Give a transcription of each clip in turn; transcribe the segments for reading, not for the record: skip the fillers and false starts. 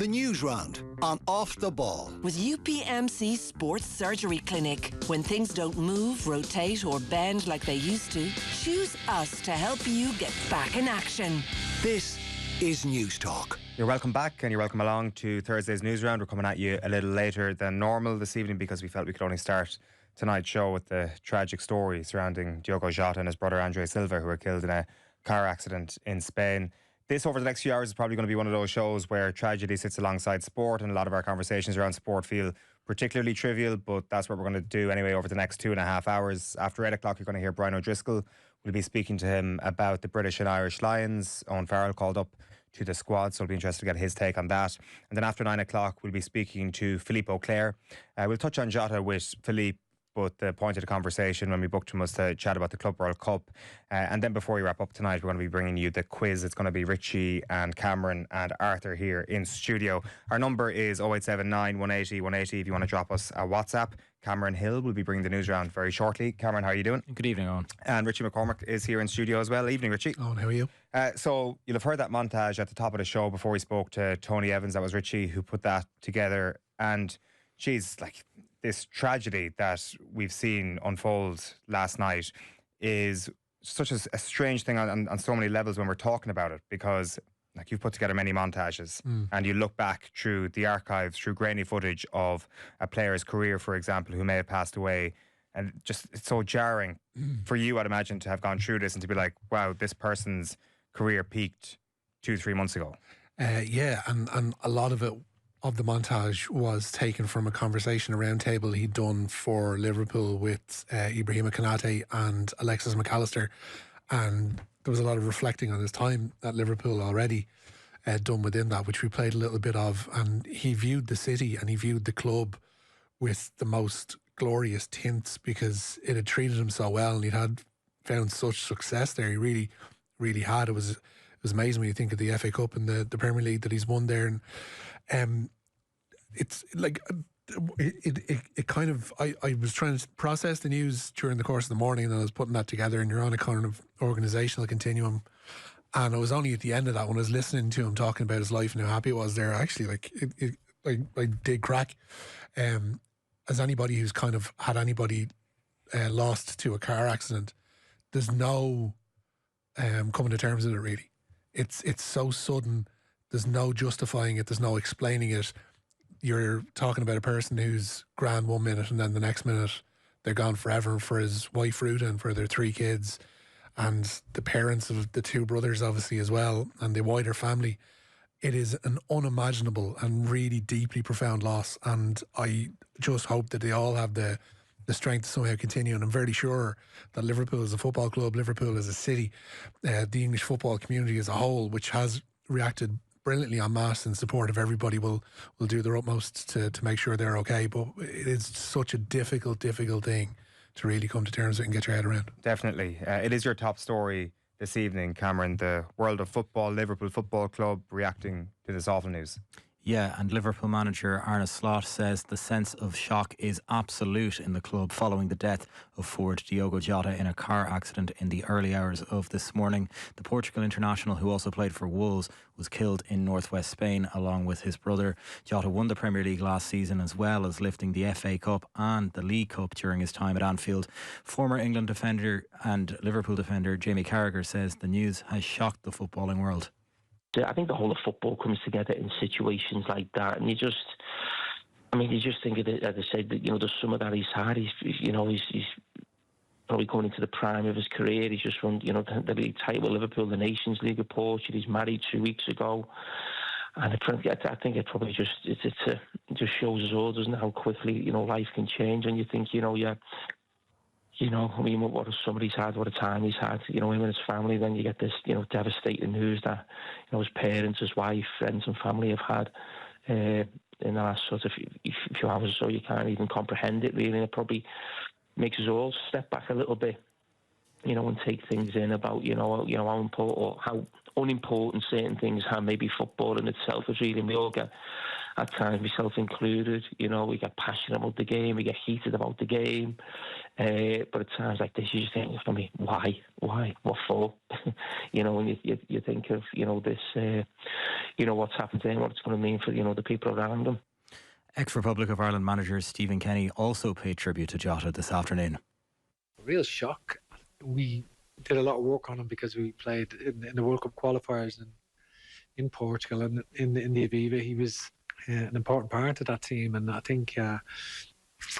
The Newsround on Off the Ball. With UPMC Sports Surgery Clinic. When things don't move, rotate or bend like they used to, choose us to help you get back in action. This is News Talk. You're welcome back and you're welcome along to Thursday's Newsround. We're coming at you a little later than normal this evening because we felt we could only start tonight's show with the tragic story surrounding Diogo Jota and his brother Dio Silva, who were killed in a car accident in Spain. This, over the next few hours, is probably going to be one of those shows where tragedy sits alongside sport, and a lot of our conversations around sport feel particularly trivial, but that's what we're going to do anyway over the next 2.5 hours. After 8 o'clock, you're going to hear Brian O'Driscoll. We'll be speaking to him about the British and Irish Lions. Owen Farrell called up to the squad, so it'll be interesting to get his take on that. And then after 9 o'clock, we'll be speaking to Philippe Auclair. We'll touch on Jota with Philippe, but the point of the conversation when we booked him was to chat about the Club World Cup. And then before we wrap up tonight, we're going to be bringing you the quiz. It's going to be Richie and Cameron and Arthur here in studio. Our number is 0879 180 180 if you want to drop us a WhatsApp. Cameron Hill will be bringing the news round very shortly. Cameron, how are you doing? Good evening, Owen. And Richie McCormack is here in studio as well. Evening, Richie. Owen, how are you? So you'll have heard that montage at the top of the show before we spoke to Tony Evans. That was Richie who put that together. And geez, like, this tragedy that we've seen unfold last night is such a strange thing on so many levels when we're talking about it, because like, you've put together many montages and you look back through the archives, through grainy footage of a player's career, for example, who may have passed away, and just it's so jarring for you, I'd imagine, to have gone through this and to be like, wow, this person's career peaked 2-3 months ago. Yeah, and a lot of it, of the montage, was taken from a conversation, a round table he'd done for Liverpool with Ibrahima Konate and Alexis McAllister, and there was a lot of reflecting on his time at Liverpool already done within that, which we played a little bit of, and he viewed the city and he viewed the club with the most glorious tints because it had treated him so well and he'd had found such success there. He really, really had. It was amazing when you think of the FA Cup and the Premier League that he's won there, and it's like it kind of, I was trying to process the news during the course of the morning and I was putting that together, and you're on a kind of organisational continuum, and it was only at the end of that when I was listening to him talking about his life and how happy it was there, actually, like I did crack. As anybody who's kind of had anybody lost to a car accident, there's no coming to terms with it, really. It's so sudden. There's no justifying it. There's no explaining it. You're talking about a person who's grand 1 minute and then the next minute they're gone forever, for his wife Ruta and for their 3 kids and the parents of the 2 brothers obviously as well, and the wider family. It is an unimaginable and really deeply profound loss, and I just hope that they all have the strength to somehow continue. And I'm very sure that Liverpool as a football club, Liverpool as a city, the English football community as a whole, which has reacted brilliantly en masse in support of everybody, will do their utmost to make sure they're okay. But it is such a difficult thing to really come to terms with and get your head around. Definitely. It is your top story this evening, Cameron, the world of football, Liverpool Football Club reacting to this awful news. Yeah, and Liverpool manager Arne Slot says the sense of shock is absolute in the club following the death of forward Diogo Jota in a car accident in the early hours of this morning. The Portugal international, who also played for Wolves, was killed in northwest Spain along with his brother. Jota won the Premier League last season, as well as lifting the FA Cup and the League Cup during his time at Anfield. Former England defender and Liverpool defender Jamie Carragher says the news has shocked the footballing world. I think the whole of football comes together in situations like that, and you just think of it, as I said, that, the summer that he's had, he's probably coming into the prime of his career. He's just won, the league title with Liverpool, the Nations League of Portugal. He's married 2 weeks ago, and I think it probably just shows us all, doesn't it, how quickly life can change, and you think what a summer he's had, what a time he's had, him and his family. Then you get this, devastating news that, his parents, his wife, friends and family have had in the last sort of few hours or so. You can't even comprehend it, really. And it probably makes us all step back a little bit, and take things in about, how important or how unimportant certain things are. Maybe football in itself is really. And we all get at times, myself included. You know, we get passionate about the game, we get heated about the game. But at times like this, you just think, for me, why, what for? You know, when you think of, you know, this, you know, what's happened to him, what it's going to mean for, you know, the people around him. Ex-Republic of Ireland manager Stephen Kenny also paid tribute to Jota this afternoon. A real shock. We did a lot of work on him because we played in the World Cup qualifiers in Portugal and in the Aviva. He was an important part of that team, and I think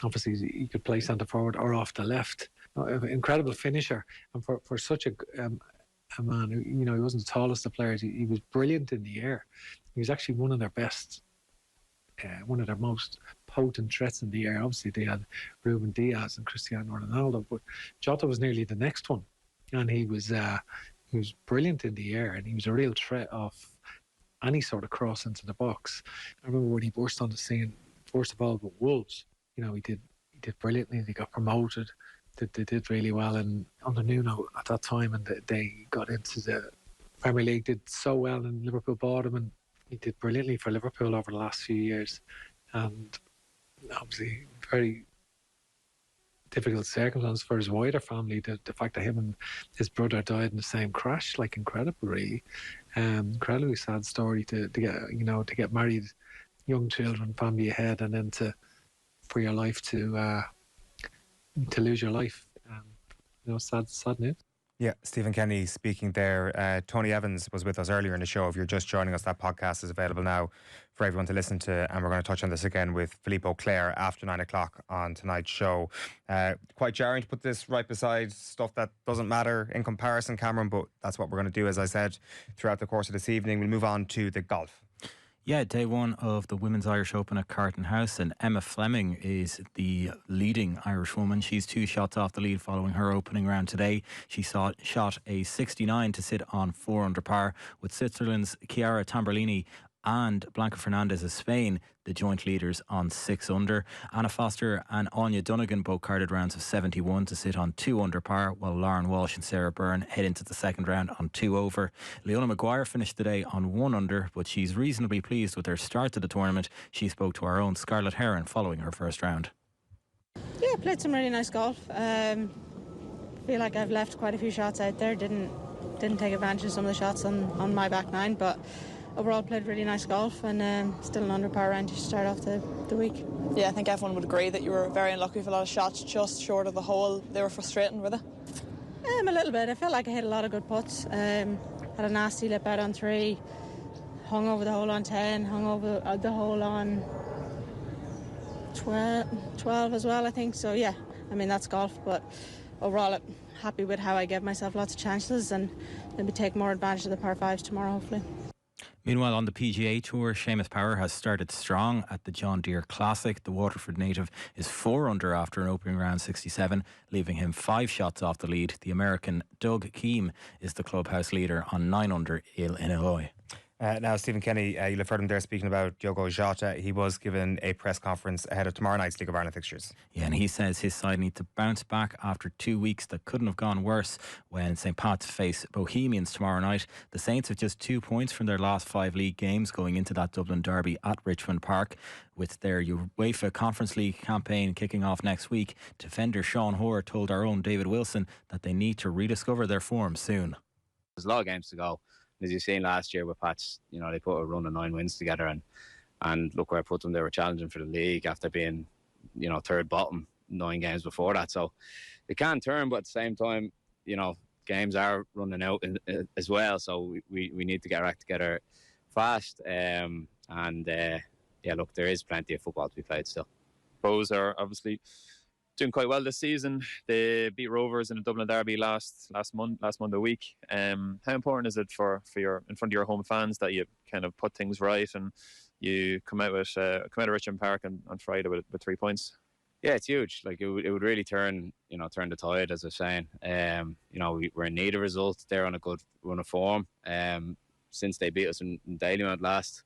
obviously he could play centre forward or off the left. Incredible finisher, and for such a man who, you know, he wasn't the tallest of players. He was brilliant in the air. He was actually one of their best. One of their most potent threats in the air. Obviously, they had Ruben Diaz and Cristiano Ronaldo, but Jota was nearly the next one, and he was brilliant in the air, and he was a real threat off any sort of cross into the box. I remember when he burst on the scene, first of all, with Wolves. You know, he did brilliantly. They got promoted. They did really well, and under Nuno at that time, and they got into the Premier League. Did so well, and Liverpool bought him, and he did brilliantly for Liverpool over the last few years. And obviously, very difficult circumstance for his wider family. The fact that him and his brother died in the same crash, like, incredible, really. Incredibly sad story to get married, young children, family ahead, and then for your life to lose your life. You know, sad news. Yeah, Stephen Kenny speaking there. Tony Evans was with us earlier in the show. If you're just joining us, that podcast is available now for everyone to listen to. And we're going to touch on this again with Philippe Auclair after 9 o'clock on tonight's show. Quite jarring to put this right beside stuff that doesn't matter in comparison, Cameron, but that's what we're going to do, as I said, throughout the course of this evening. We'll move on to the golf. Yeah, day one of the Women's Irish Open at Carton House, and Emma Fleming is the leading Irish woman. She's 2 shots off the lead following her opening round today. She shot a 69 to sit on 4 under par, with Switzerland's Chiara Tamburlini and Blanca Fernandez of Spain, the joint leaders, on 6 under. Anna Foster and Anya Donegan both carded rounds of 71 to sit on 2 under par, while Lauren Walsh and Sarah Byrne head into the second round on 2 over. Leona Maguire finished the day on 1 under, but she's reasonably pleased with her start to the tournament. She spoke to our own Scarlett Heron following her first round. Yeah, played some really nice golf. Feel like I've left quite a few shots out there. Didn't take advantage of some of the shots on my back nine, but overall played really nice golf, and still an under par round to start off the week. Yeah, I think everyone would agree that you were very unlucky with a lot of shots just short of the hole. They were frustrating, were they? A little bit. I felt like I hit a lot of good putts. Had a nasty lip out on 3, hung over the hole on 10, hung over the hole on 12 as well, I think. So yeah, I mean, that's golf, but overall I'm happy with how I gave myself lots of chances, and maybe take more advantage of the par 5s tomorrow, hopefully. Meanwhile, on the PGA Tour, Seamus Power has started strong at the John Deere Classic. The Waterford native is 4 under after an opening round 67, leaving him 5 shots off the lead. The American Doug Keem is the clubhouse leader on 9 under Hill and Eoin. Now, Stephen Kenny, you'll have heard him there speaking about Diogo Jota. He was given a press conference ahead of tomorrow night's League of Ireland fixtures. Yeah, and he says his side need to bounce back after 2 weeks that couldn't have gone worse when St. Pat's face Bohemians tomorrow night. The Saints have just 2 points from their last 5 league games going into that Dublin derby at Richmond Park. With their UEFA Conference League campaign kicking off next week, defender Sean Hoare told our own David Wilson that they need to rediscover their form soon. There's a lot of games to go. As you've seen last year with Pats, you know, they put a run of 9 wins together, and look where I put them. They were challenging for the league after being, you know, third bottom 9 games before that. So it can turn, but at the same time, you know, games are running out as well. So we need to get our act together fast. Yeah, look, there is plenty of football to be played still. Bows are obviously doing quite well this season. They beat Rovers in the Dublin derby last Monday week. How important is it for your in front of your home fans that you kind of put things right and you come out of Richmond Park on Friday with 3 points? Yeah, it's huge. Like it would really turn the tide, as I was saying. You know, we're in need of results. They're on a good run of form. Since they beat us in Dalymount last,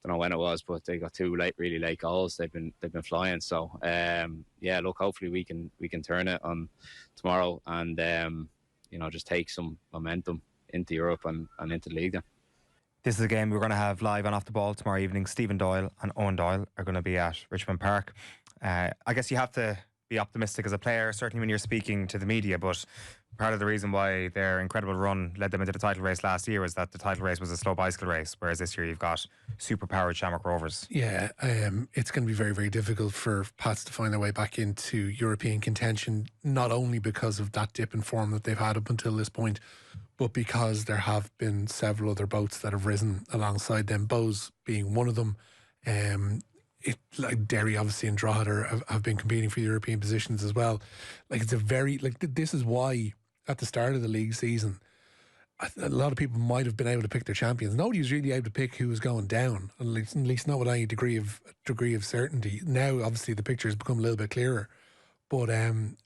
don't know when it was, but they got 2 really late goals. They've been flying. So yeah, look, hopefully we can turn it on tomorrow and you know, just take some momentum into Europe and into the league then. This is a game we're going to have live on Off the Ball tomorrow evening. Stephen Doyle and Owen Doyle are going to be at Richmond Park. I guess you have to be optimistic as a player, certainly when you're speaking to the media, but part of the reason why their incredible run led them into the title race last year was that the title race was a slow bicycle race, whereas this year you've got super-powered Shamrock Rovers. Yeah, it's going to be very, very difficult for Pats to find their way back into European contention, not only because of that dip in form that they've had up until this point, but because there have been several other boats that have risen alongside them, Bows being one of them. Like Derry, obviously, and Drogheda have been competing for European positions as well. Like, it's a very, like, this is why at the start of the league season, a lot of people might have been able to pick their champions. Nobody was really able to pick who was going down, at least not with any degree of certainty. Now, obviously, the picture has become a little bit clearer. But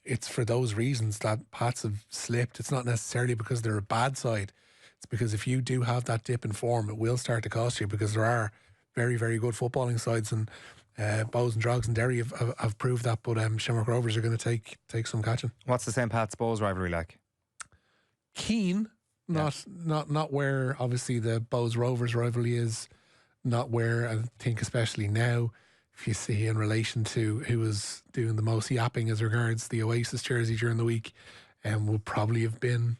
it's for those reasons that Pats have slipped. It's not necessarily because they're a bad side. It's because if you do have that dip in form, it will start to cost you, because there are very, very good footballing sides, and Bows and Drogs and Derry have proved that. But Shamrock Rovers are going to take some catching. What's the St. Pat's Bows rivalry like? Keen, not where obviously the Bows Rovers rivalry is, not where I think especially now, if you see in relation to who was doing the most yapping as regards the Oasis jersey during the week, would probably have been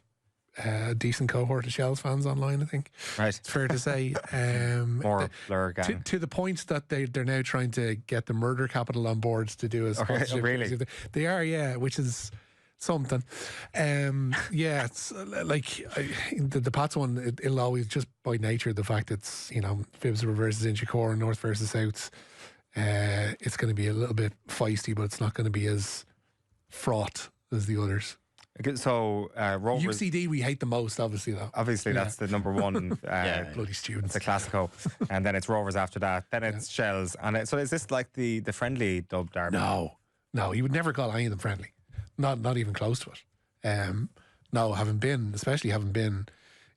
a decent cohort of Shells fans online, I think. Right. It's fair to say. More Blur gang. To the point that they're now trying to get the murder capital on board to do a sponsorship. Really? They are, yeah, which is something. Yeah, it's like the Pats one, it'll always, just by nature, the fact it's, Fibsborough versus Inchicore and North versus South, it's going to be a little bit feisty, but it's not going to be as fraught as the others. So Rovers, UCD we hate the most, obviously, though. Obviously, that's the number one. Bloody students. It's a Classico, and then it's Rovers after that. Then it's Shells, and so is this like the friendly dub derby? No, you would never call any of them friendly. Not even close to it. No, having been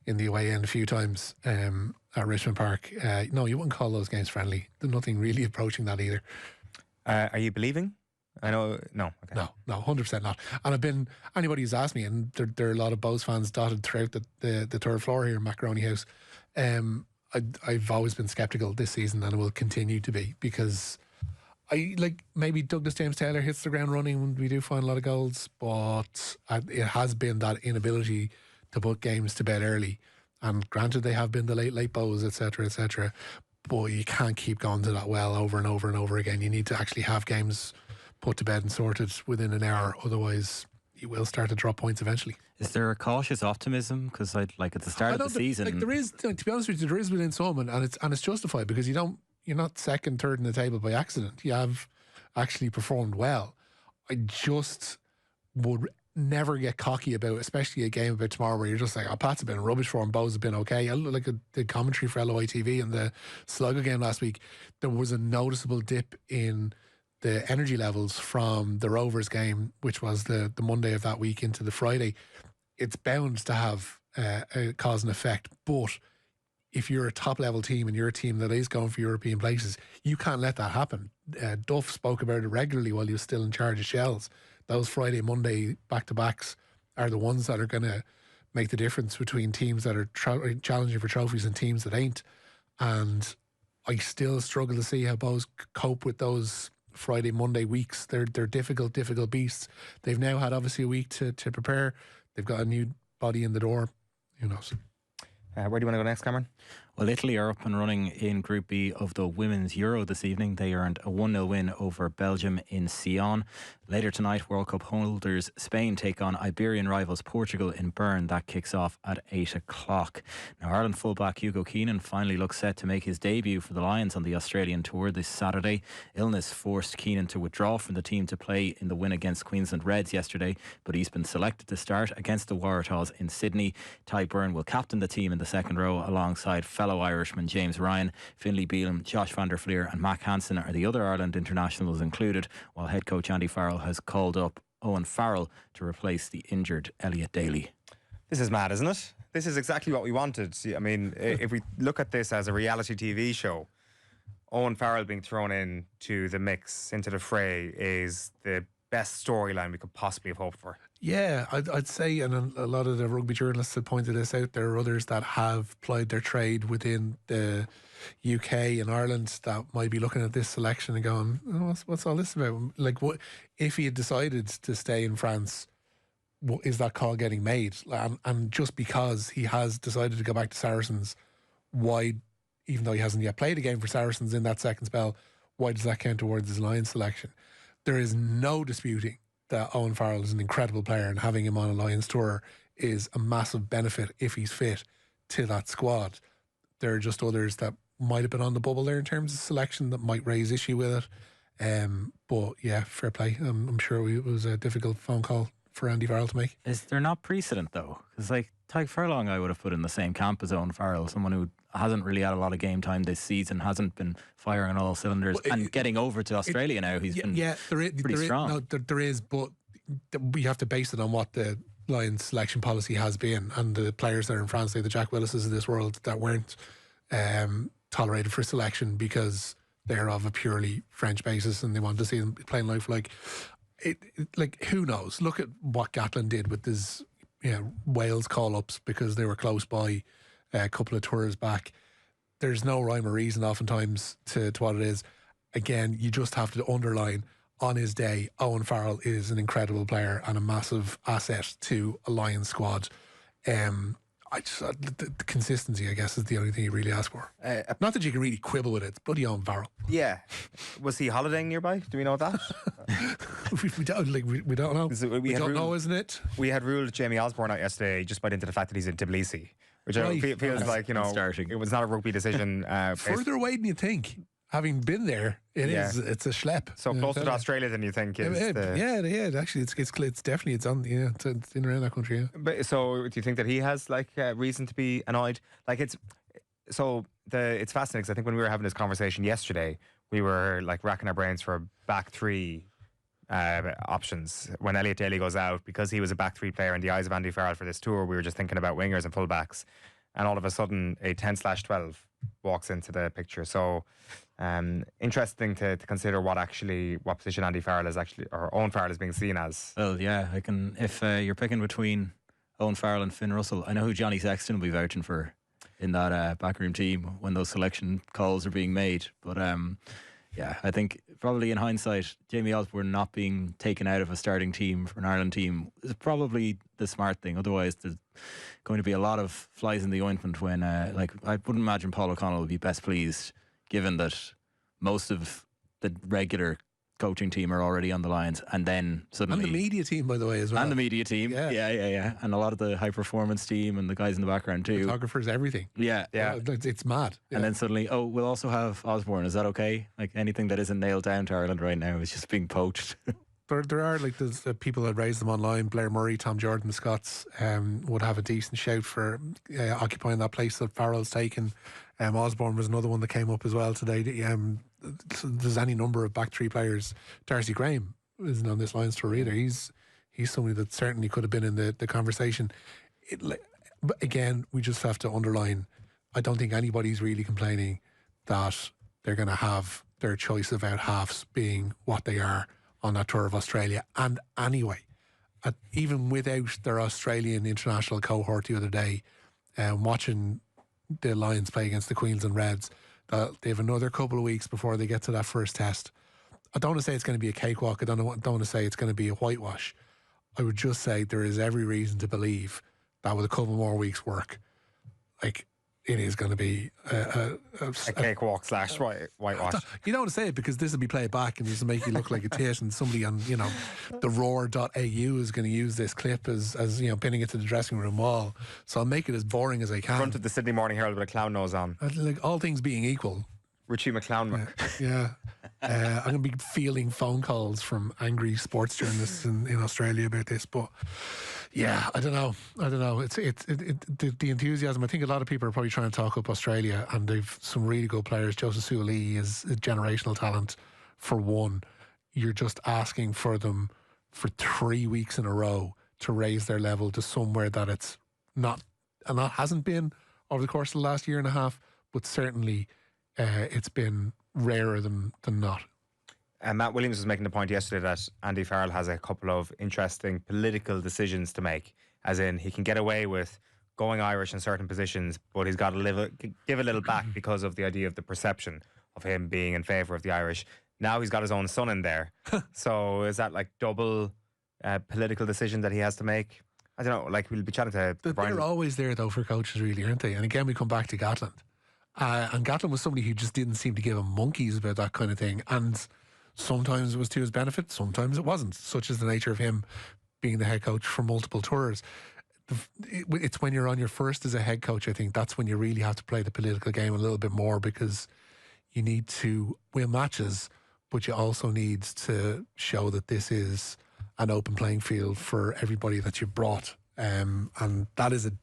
in the away end a few times at Richmond Park, no, you wouldn't call those games friendly. There's nothing really approaching that either. Are you believing? I know, no. Okay. No, 100% not. And anybody who's asked me, and there are a lot of Bows fans dotted throughout the third floor here in Macaroni House, I've always been sceptical this season, and I will continue to be, because maybe Douglas James Taylor hits the ground running when we do find a lot of goals, but it has been that inability to put games to bed early. And granted, they have been the late Bows, etc., but you can't keep going to that well over and over and over again. You need to actually have games put to bed and sorted within an hour, otherwise you will start to drop points eventually. Is there a cautious optimism? Because at the start of the season, there is. To be honest with you, there is within some, and it's justified, because you're not second, third in the table by accident. You have actually performed well. I just would never get cocky about, especially a game about tomorrow, where you're just like, Pats have been in rubbish form, Bows have been okay. I look at the commentary for LOI TV and the Sligo game last week. There was a noticeable dip in the energy levels from the Rovers game, which was the Monday of that week, into the Friday. It's bound to have a cause and effect. But if you're a top level team and you're a team that is going for European places, you can't let that happen. Duff spoke about it regularly while he was still in charge of Shells. Those Friday, Monday back-to-backs are the ones that are going to make the difference between teams that are challenging for trophies and teams that ain't. And I still struggle to see how Bows cope with those Friday, Monday weeks. They're difficult beasts. They've now had obviously a week to prepare. They've got a new body in the door. Who knows? Where do you want to go next, Cameron? Well, Italy are up and running in Group B of the Women's Euro this evening. They earned a 1-0 win over Belgium in Sion. Later tonight, World Cup holders Spain take on Iberian rivals Portugal in Bern. That kicks off at 8 o'clock. Now, Ireland fullback Hugo Keenan finally looks set to make his debut for the Lions on the Australian tour this Saturday. Illness forced Keenan to withdraw from the team to play in the win against Queensland Reds yesterday, but he's been selected to start against the Waratahs in Sydney. Ty Byrne will captain the team in the second row alongside fellow Irishman James Ryan. Finlay Bealham, Josh van der Fleer and Mac Hansen are the other Ireland internationals included, while head coach Andy Farrell has called up Owen Farrell to replace the injured Elliot Daly. This is mad, isn't it? This is exactly what we wanted. I mean, if we look at this as a reality TV show, Owen Farrell being thrown into the mix, into the fray, is the best storyline we could possibly have hoped for. Yeah, I'd say, and a lot of the rugby journalists have pointed this out, there are others that have plied their trade within the UK and Ireland that might be looking at this selection and going, oh, what's all this about? Like, what if he had decided to stay in France? Is that call getting made? And just because he has decided to go back to Saracens, why, even though he hasn't yet played a game for Saracens in that second spell, why does that count towards his Lions selection? There is no disputing that Owen Farrell is an incredible player, and having him on a Lions tour is a massive benefit if he's fit to that squad. There are just others that might have been on the bubble there in terms of selection that might raise issue with it. But yeah, fair play. I'm sure it was a difficult phone call for Andy Farrell to make. Is there not precedent though? Because like Tyke Furlong, I would have put in the same camp as Owen Farrell, someone who hasn't really had a lot of game time this season, hasn't been firing on all cylinders, and getting over to Australia now, he's been pretty strong. No, there is, but we have to base it on what the Lions selection policy has been, and the players that are in France, like the Jack Willises of this world, that weren't tolerated for selection because they're of a purely French basis and they want to see them playing life like who knows? Look at what Gatlin did with his Wales call-ups because they were close by a couple of tours back. There's no rhyme or reason oftentimes to what it is. Again, you just have to underline, on his day, Owen Farrell is an incredible player and a massive asset to a Lions squad. The consistency, I guess, is the only thing you really ask for. Not that you can really quibble with it. It's bloody Owen Farrell. Yeah. Was he holidaying nearby? Do we know that? we don't know. We don't know, isn't it? We had ruled Jamie Osborne out yesterday just by into the fact that he's in Tbilisi, which feels like, it was not a rugby decision. Further away than you think. Having been there, it's a schlep. So closer to Australia than you think is. Actually, it's definitely it's in around that country. Yeah. But so, do you think that he has reason to be annoyed? It's fascinating because I think when we were having this conversation yesterday, we were racking our brains for back three options when Elliot Daly goes out, because he was a back three player in the eyes of Andy Farrell for this tour. We were just thinking about wingers and fullbacks, and all of a sudden a 10/12 walks into the picture. So interesting to consider what position Andy Farrell is or Owen Farrell is being seen as. Well, yeah, if you're picking between Owen Farrell and Finn Russell, I know who Johnny Sexton will be vouching for in that backroom team when those selection calls are being made. But I think probably in hindsight, Jamie Osborne not being taken out of a starting team for an Ireland team is probably the smart thing. Otherwise, there's going to be a lot of flies in the ointment when, I wouldn't imagine Paul O'Connell would be best pleased, given that most of the regular coaching team are already on the Lions, and then suddenly... And the media team, by the way, as well. And the media team, yeah. And a lot of the high-performance team and the guys in the background too. Photographers, everything. Yeah. It's mad. Yeah. And then suddenly, we'll also have Osborne. Is that okay? Anything that isn't nailed down to Ireland right now is just being poached. There are there's people that raise them online. Blair Murray, Tom Jordan, the Scots would have a decent shout for occupying that place that Farrell's taken. Osborne was another one that came up as well today. There's any number of back three players. Darcy Graham isn't on this Lions tour either. He's somebody that certainly could have been in the conversation. But again, we just have to underline, I don't think anybody's really complaining that they're going to have their choice of out halves being what they are on that tour of Australia. And anyway, even without their Australian international cohort the other day, watching the Lions play against the Queens and Reds, they have another couple of weeks before they get to that first test. I don't want to say it's going to be a cakewalk. I don't want to say it's going to be a whitewash. I would just say there is every reason to believe that with a couple more weeks' work, it is going to be a cakewalk / whitewash. You don't want to say it because this will be played back and this will make you look like a tit, and somebody on the roar.au is going to use this clip as pinning it to the dressing room wall. So I'll make it as boring as I can. Front of the Sydney Morning Herald with a clown nose on. All things being equal. Richie McCormack. Yeah. I'm going to be fielding phone calls from angry sports journalists in Australia about this, but yeah, I don't know. It's the enthusiasm. I think a lot of people are probably trying to talk up Australia, and they've some really good players. Joseph Suaalii is a generational talent for one. You're just asking for them for 3 weeks in a row to raise their level to somewhere that it's not, and that hasn't been over the course of the last year and a half, but certainly it's been rarer than not. Matt Williams was making the point yesterday that Andy Farrell has a couple of interesting political decisions to make, as in he can get away with going Irish in certain positions, but he's got to give a little back because of the idea of the perception of him being in favour of the Irish. Now he's got his own son in there. So is that like double political decision that he has to make? I don't know, like we'll be chatting to Brian. They're always there though for coaches, really, aren't they? And again, we come back to Gatland. And Gatland was somebody who just didn't seem to give him monkeys about that kind of thing. And sometimes it was to his benefit, sometimes it wasn't. Such is the nature of him being the head coach for multiple tours. It's when you're on your first as a head coach, I think that's when you really have to play the political game a little bit more, because you need to win matches, but you also need to show that this is an open playing field for everybody that you've brought. And that is in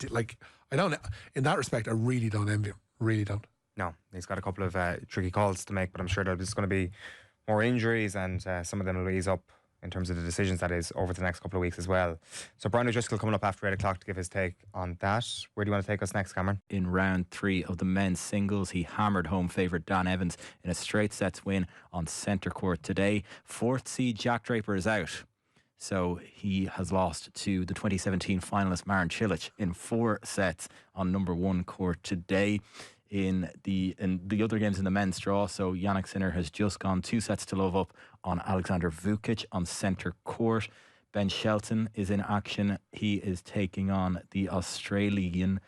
that respect, I really don't envy him. Really don't. No, he's got a couple of tricky calls to make, but I'm sure there's going to be more injuries, and some of them will ease up in terms of the decisions that is over the next couple of weeks as well. So Brian O'Driscoll coming up after 8 o'clock to give his take on that. Where do you want to take us next, Cameron? In round 3 of the men's singles, he hammered home favourite Dan Evans in a straight sets win on centre court today. 4th seed Jack Draper is out, so he has lost to the 2017 finalist Marin Cilic in 4 sets on number 1 court today. In the other games in the men's draw, so Yannick Sinner has just gone 2 sets to love up on Alexander Vukic on centre court. Ben Shelton is in action. He is taking on the Australian,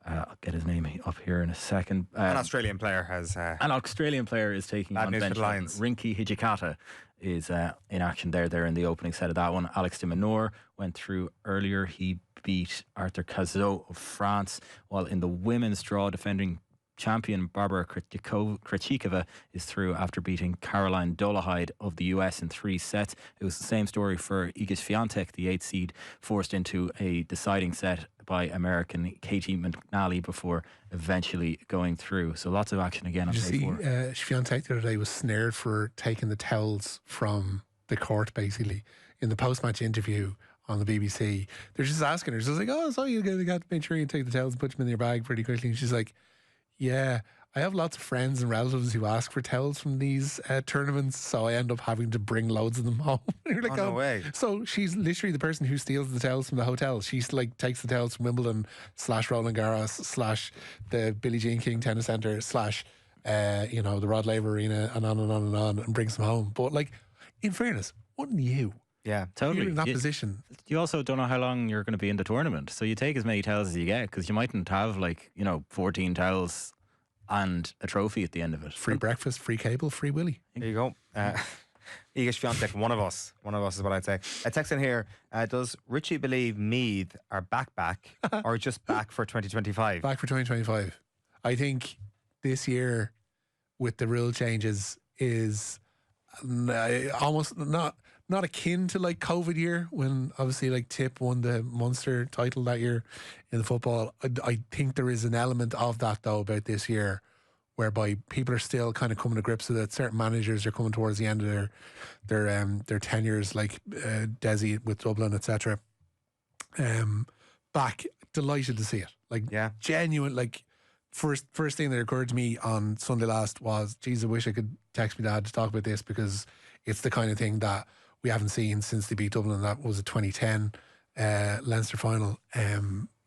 I'll get his name up here in a second. An Australian player has... an Australian player is taking on Ben Shelton. Lions. Rinky Hijikata is in action there. They're in the opening set of that one. Alex de Minaur went through earlier. He beat Arthur Cazot of France, while in the women's draw, defending champion Barbara Krejcikova is through after beating Caroline Dolehide of the US in 3 sets. It was the same story for Iga Swiatek, the 8th seed, forced into a deciding set by American Katie McNally before eventually going through. So lots of action again on day 4. Swiatek the other day was snared for taking the towels from the court, basically, in the post-match interview on the BBC. They're just asking her, she's like, oh, so you got to make sure you take the towels and put them in your bag pretty quickly. And she's like, yeah, I have lots of friends and relatives who ask for towels from these tournaments, so I end up having to bring loads of them home. You're like, no way. So she's literally the person who steals the towels from the hotel. She's like takes the towels from Wimbledon / Roland Garros / the Billie Jean King Tennis Centre / the Rod Laver Arena, and on, and brings them home. But like, in fairness, wouldn't you? Yeah, totally. You're in that position. You also don't know how long you're going to be in the tournament, so you take as many towels as you get, because you mightn't have 14 towels and a trophy at the end of it. Free breakfast, free cable, free willy. There you go. Iga Swiatek, one of us is what I'd say. A text in here, does Richie believe Meath are back or just back for 2025? Back for 2025. I think this year with the rule changes is almost not akin to like COVID year, when obviously like Tip won the Munster title that year in the football. I think there is an element of that though about this year, whereby people are still kind of coming to grips with it. Certain managers are coming towards the end of their tenures, like Desi with Dublin, etc. Back, delighted to see it. Like, yeah, genuine. Like, first thing that occurred to me on Sunday last was, geez, I wish I could text my dad to talk about this, because it's the kind of thing that we haven't seen since they beat Dublin. That was a 2010 Leinster final.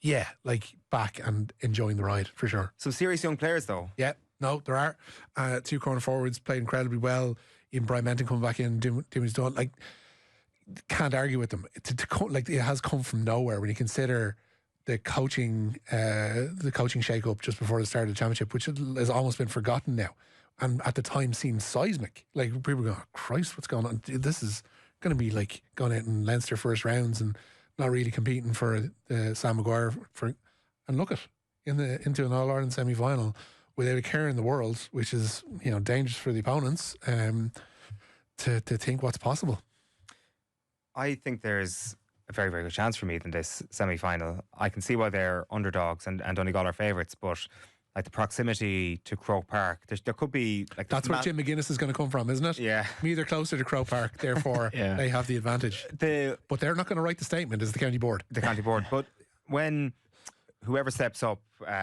Yeah, like back and enjoying the ride for sure. Some serious young players though. Yeah, no, there are. 2 corner forwards played incredibly well. Even Brian Benton coming back in and doing what he's done. Like, can't argue with them. Like, it has come from nowhere when you consider the coaching shake-up just before the start of the championship, which has almost been forgotten now, and at the time seemed seismic. Like, people were going, oh, Christ, what's going on? This is going to be like going out in Leinster first rounds and not really competing for Sam Maguire and look at into an All-Ireland semi-final without a care in the world, which is dangerous for the opponents. To think what's possible. I think there's a very, very good chance for Meath in this semi-final. I can see why they're underdogs and Donegal are favourites, but like the proximity to Croke Park, there could be like... That's where Jim McGuinness is going to come from, isn't it? Yeah. Meath are closer to Croke Park, therefore yeah. They have the advantage. But they're not going to write the statement as the county board. The county board. But when whoever steps up,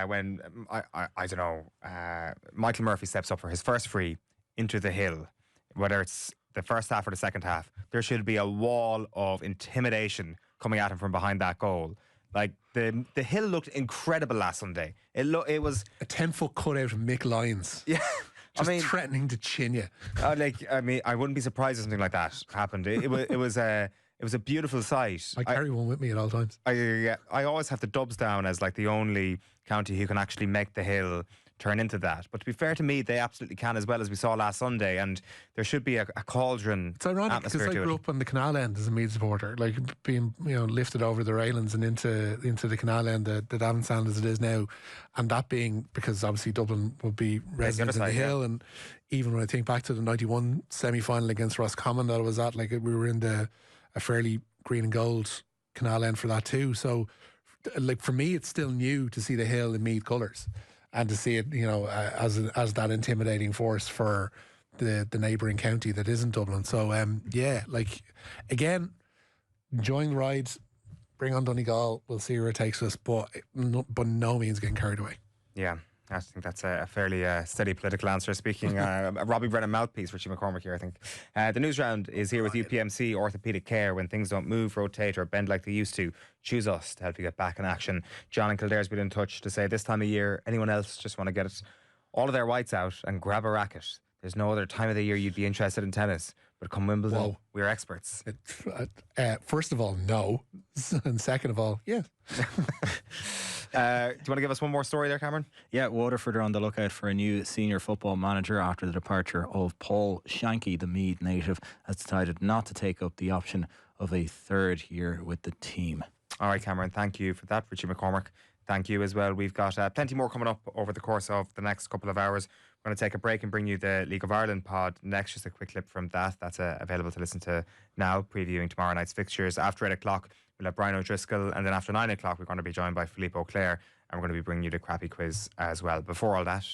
when, I don't know, Michael Murphy steps up for his first free into the Hill, whether it's the first half or the second half, there should be a wall of intimidation coming at him from behind that goal. Like the Hill looked incredible last Sunday. It was a 10-foot cutout of Mick Lyons. Yeah. Just threatening to chin you. I wouldn't be surprised if something like that happened. It was a beautiful sight. I carry one with me at all times. I always have the Dubs down as like the only county who can actually make the Hill turn into that. But to be fair to me, they absolutely can as well, as we saw last Sunday, and there should be a cauldron. It's ironic because I grew up on the Canal End as a Meath supporter, like being lifted over the railings and into the Canal End, the Davin Stand as it is now, and that being because obviously Dublin would be resident in the Hill, and even when I think back to the 91 semi-final against Roscommon that I was at, like we were in a fairly green and gold Canal End for that too. So like for me, it's still new to see the Hill in Meath colours. And to see it, as that intimidating force for the neighbouring county that isn't Dublin. So, again, enjoying the ride, bring on Donegal, we'll see where it takes us, but no means getting carried away. Yeah, I think that's a fairly steady political answer. Speaking, Robbie Brennan mouthpiece, Richie McCormack here, I think. The Newsround is here with UPMC Orthopaedic Care. When things don't move, rotate or bend like they used to, choose us to help you get back in action. John and Kildare's been in touch to say this time of year, anyone else just want to get all of their whites out and grab a racket. There's no other time of the year you'd be interested in tennis. But come Wimbledon, we're experts. First of all, no. And second of all, yeah. Do you want to give us one more story there, Cameron? Yeah, Waterford are on the lookout for a new senior football manager after the departure of Paul Shanky. The Meath native has decided not to take up the option of a third year with the team. All right, Cameron, thank you for that. Richie McCormack, thank you as well. We've got plenty more coming up over the course of the next couple of hours. We're going to take a break and bring you the League of Ireland pod next. Just a quick clip from that. That's available to listen to now, previewing tomorrow night's fixtures. After 8 o'clock, we'll have Brian O'Driscoll. And then after 9 o'clock, we're going to be joined by Philippe Auclair. And we're going to be bringing you the crappy quiz as well. Before all that,